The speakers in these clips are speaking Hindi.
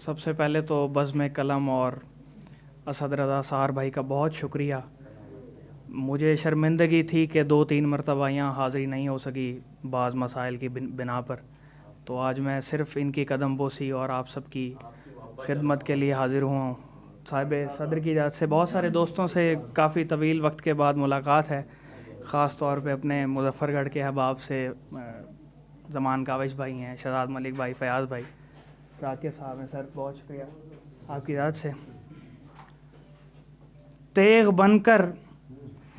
सबसे पहले तो बज़्म कलम और असद रज़ा सार भाई का बहुत शुक्रिया। मुझे शर्मिंदगी थी कि 2-3 मरतबा यहाँ हाज़िरी नहीं हो सकी बाज़ मसाइल की बिना पर, तो आज मैं सिर्फ़ इनकी कदम बोसी और आप सबकी खिदमत के लिए हाज़िर हुआ हूँ। साहिब सदर की इजाज़त से बहुत सारे दोस्तों से काफ़ी तवील वक्त के बाद मुलाकात है, ख़ास तौर पे अपने मुज़फ़्फ़रगढ़ के अहबाब से ज़मान काविश भाई हैं, शहजाद मलिक भाई, फ़याज़ भाई, राकेश साहब हैं। सर बहुत शुक्रिया आपकी इजाज़त से। तेग बनकर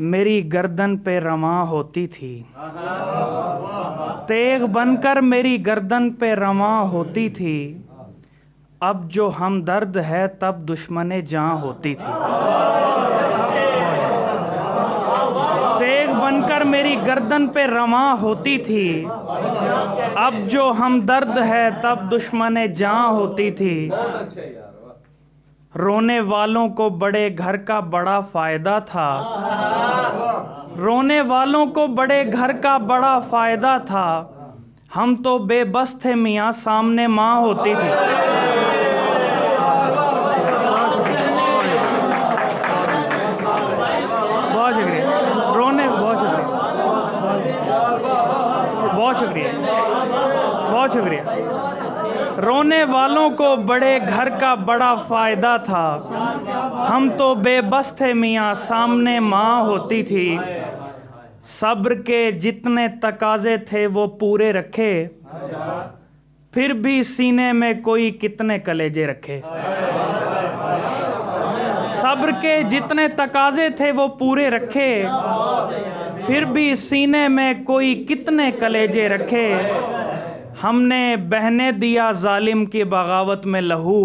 मेरी गर्दन पे रमा होती थी, तेग बनकर मेरी गर्दन पे रमा होती थी, अब जो हमदर्द है तब दुश्मने जान होती थी। तेग बनकर मेरी गर्दन पे रमा होती थी, अब जो हमदर्द है तब दुश्मने जान होती थी। रोने वालों को बड़े घर का बड़ा फायदा था, रोने वालों को बड़े घर का बड़ा फायदा था, हम तो बेबस थे मियाँ सामने माँ होती थी। बहुत शुक्रिया, रोने बहुत शुक्रिया, बहुत शुक्रिया। रोने वालों को बड़े घर का बड़ा फ़ायदा था, हम तो बेबस थे मियाँ सामने माँ होती थी। सब्र के जितने तकाजे थे वो पूरे रखे, फिर भी सीने में कोई कितने कलेजे रखे। सब्र के जितने तकाजे थे वो पूरे रखे, फिर भी सीने में कोई कितने कलेजे रखे। हमने बहने दिया जालिम की बगावत में लहू,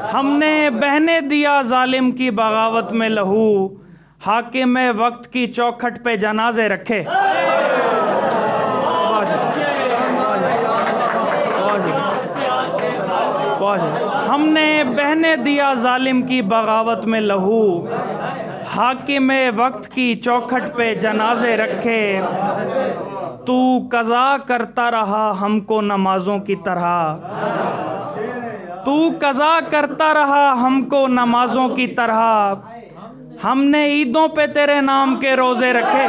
हमने बहने दिया जालिम की बगावत में लहू, हाकिम वक्त की चौखट पे जनाजे रखे। हमने बहने दिया जालिम की बगावत में लहू, हाकिम वक्त की चौखट पे जनाजे रखे। तू कज़ा करता रहा हमको नमाजों की तरह, तू कज़ा करता रहा हमको नमाजों की तरह, हमने ईदों पे तेरे नाम के रोज़े रखे।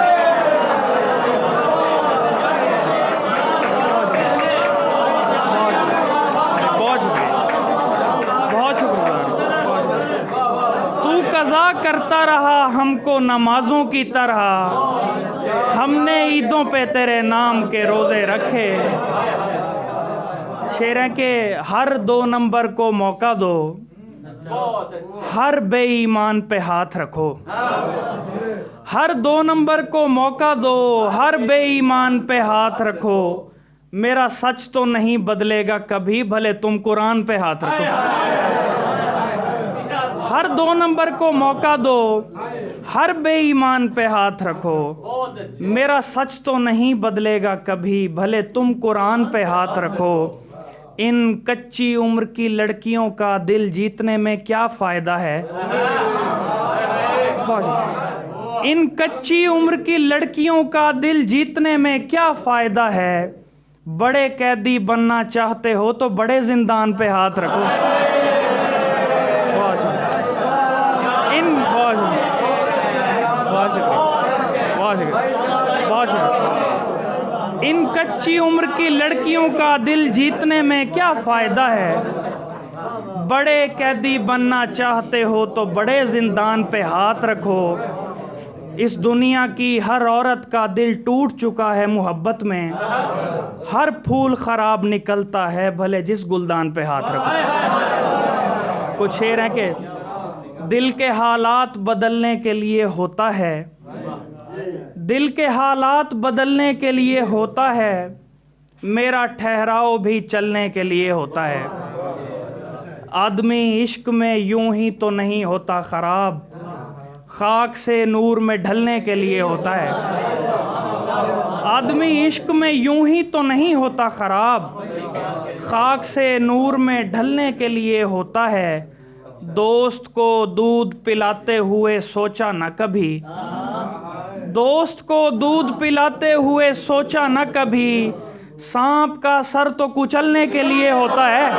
बहुत शुक्रिया। तू कज़ा करता रहा हमको नमाजों की तरह, हमने ईदों पे तेरे नाम के रोज़े रखे। शेर है कि हर 2 नंबर को मौका दो, हर बेईमान पे हाथ रखो। हर 2 नंबर को मौका दो, हर बेईमान पे हाथ रखो। मेरा सच तो नहीं बदलेगा कभी, भले तुम कुरान पे हाथ रखो। हर 2 नंबर को मौका दो, हर बेईमान पे हाथ रखो। मेरा सच तो नहीं बदलेगा कभी, भले तुम कुरान पे हाथ रखो। इन कच्ची उम्र की लड़कियों का दिल जीतने में क्या फ़ायदा है, इन कच्ची उम्र की लड़कियों का दिल जीतने में क्या फ़ायदा है। बड़े कैदी बनना चाहते हो तो बड़े जिंदान पे हाथ रखो। इन कच्ची उम्र की लड़कियों का दिल जीतने में क्या फ़ायदा है। बड़े कैदी बनना चाहते हो तो बड़े जिंदान पे हाथ रखो। इस दुनिया की हर औरत का दिल टूट चुका है मोहब्बत में, हर फूल ख़राब निकलता है भले जिस गुलदान पे हाथ रखो। कुछ शेर हैं कि दिल के हालात बदलने के लिए होता है, दिल के हालात बदलने के लिए होता है, मेरा ठहराव भी चलने के लिए होता है। आदमी इश्क में यूं ही तो नहीं होता ख़राब, खाक से नूर में ढलने के लिए होता है। आदमी इश्क में यूं ही तो नहीं होता ख़राब, खाक से नूर में ढलने के लिए होता है। दोस्त को दूध पिलाते हुए सोचा न कभी, दोस्त को दूध पिलाते हुए सोचा न कभी, सांप का सर तो कुचलने के लिए होता है।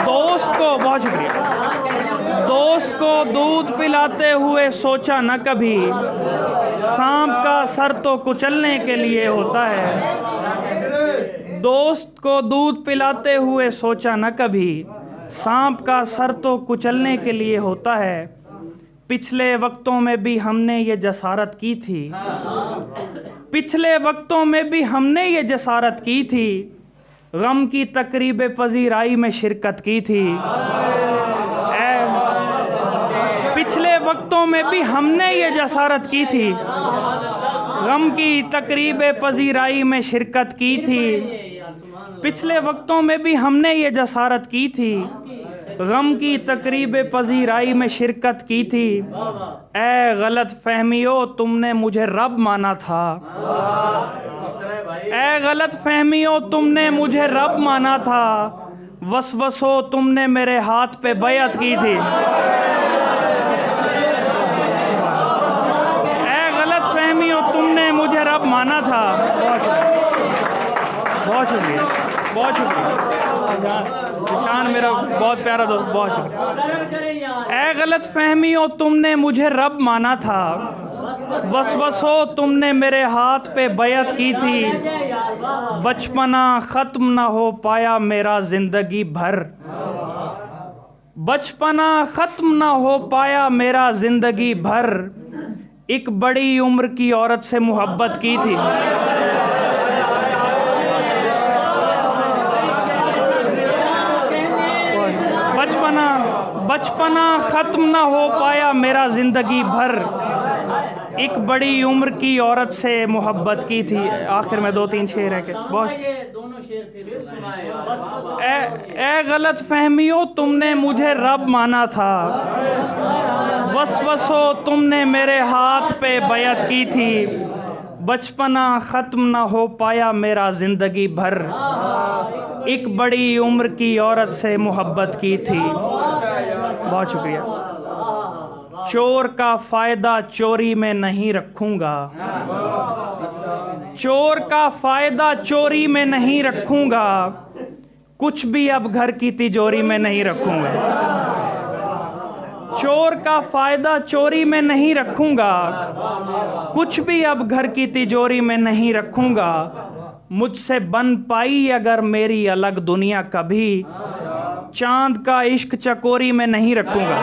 दोस्त को दूध पिलाते हुए सोचा न कभी, सांप का सर तो कुचलने के लिए होता है। दोस्त को दूध पिलाते हुए सोचा न कभी, सांप का सर तो कुचलने के लिए होता है। पिछले वक्तों में भी हमने ये जसारत की थी, पिछले वक्तों में भी हमने ये जसारत की थी, गम की तकरीब पजीराई में शिरकत की थी। पिछले वक्तों में भी हमने ये जसारत की थी, गम की तकरीब पजीराई में शिरकत की थी। पिछले वक्तों में भी हमने ये जसारत की थी, गम की तकरीब पजीराई में शिरकत की थी। ए गलत फहमियो तुमने मुझे रब माना था, ए गलत फहमियो तुमने मुझे रब माना था, वसवसो तुमने मेरे हाथ पे बैअत की थी। ए गलत फहमियो तुमने मुझे रब माना था। बहुत शुक्रिया, बहुत शुक्रिया निशान, मेरा बहुत प्यारा दोस्त, बहुत शुक्रिया। ए गलत फहमियो तुमने मुझे रब माना था, वसवसो तुमने मेरे हाथ पे बैअत की थी। बचपना ख़त्म ना हो पाया मेरा ज़िंदगी भर, बचपना ख़त्म ना हो पाया मेरा ज़िंदगी भर, एक बड़ी उम्र की औरत से मोहब्बत की थी। बचपना ख़त्म ना हो पाया मेरा ज़िंदगी भर, एक बड़ी उम्र की औरत से मोहब्बत की थी। आखिर में 2-3 शेर है के बहुत। ए गलत फहमियो तुमने मुझे रब माना था, वसवसो तुमने मेरे हाथ पे बैअत की थी। बचपना ख़त्म ना हो पाया मेरा ज़िंदगी भर, एक बड़ी उम्र की औरत से मोहब्बत की थी। बहुत शुक्रिया। चोर का फ़ायदा चोरी में नहीं रखूँगा, चोर का फ़ायदा चोरी में नहीं रखूँगा, कुछ भी अब घर की तिजोरी में नहीं रखूँगा। चोर का फ़ायदा चोरी में नहीं रखूँगा, कुछ भी अब घर की तिजोरी में नहीं रखूँगा। मुझसे बन पाई अगर मेरी अलग दुनिया कभी, चांद का इश्क चकोरी में नहीं रखूँगा।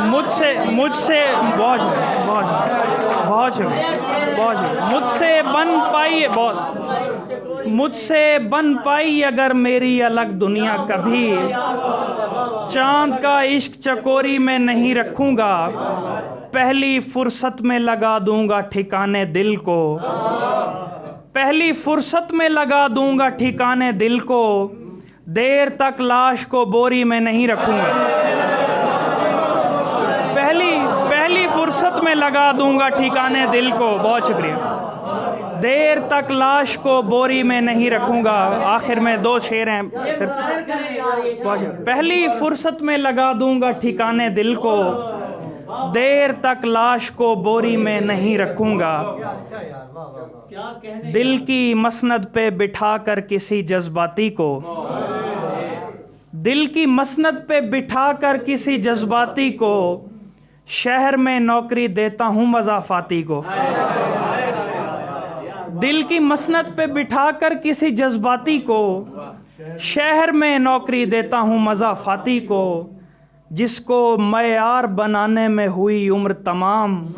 मुझसे बहुत मुझसे बन पाई, बहुत मुझसे बन पाई अगर मेरी अलग दुनिया कभी, चांद का इश्क चकोरी में नहीं रखूँगा। पहली फुर्सत में लगा दूंगा ठिकाने दिल को, पहली फुर्सत में लगा दूंगा ठिकाने दिल को, देर तक लाश को बोरी में नहीं रखूँगा। पहली फुर्सत में लगा दूंगा ठिकाने दिल को। बहुत शुक्रिया। देर तक लाश को बोरी में नहीं रखूँगा। आखिर में 2 शेर हैं सिर्फ। पहली फुर्सत में लगा दूंगा ठिकाने दिल को, देर तक लाश को बोरी में नहीं रखूँगा। दिल की मसनद पे बिठा कर किसी जज्बाती को, दिल की मसनद पे बिठा कर किसी जज्बाती को, शहर में नौकरी देता हूँ मज़ाफ़ाती को। दिल की मसनद पे बिठा कर किसी जज्बाती को, शहर में नौकरी देता हूँ मज़ाफ़ाती को, जिसको मयार बनाने में हुई उम्र तमाम,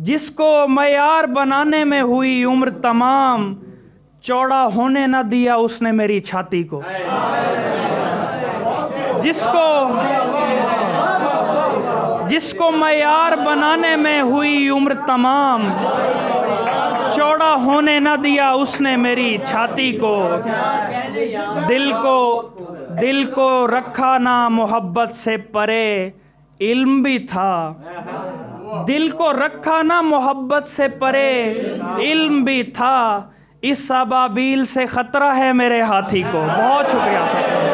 जिसको मयार बनाने में हुई उम्र तमाम, चौड़ा होने न दिया उसने मेरी छाती को। जिसको मयार बनाने में हुई उम्र तमाम, चौड़ा होने न दिया उसने मेरी छाती को। दिल को रखा ना मोहब्बत से परे, इल्म भी था। दिल को रखा ना मोहब्बत से परे, इल्म भी था। इस अबाबील से खतरा है मेरे हाथी को। बहुत शुक्रिया।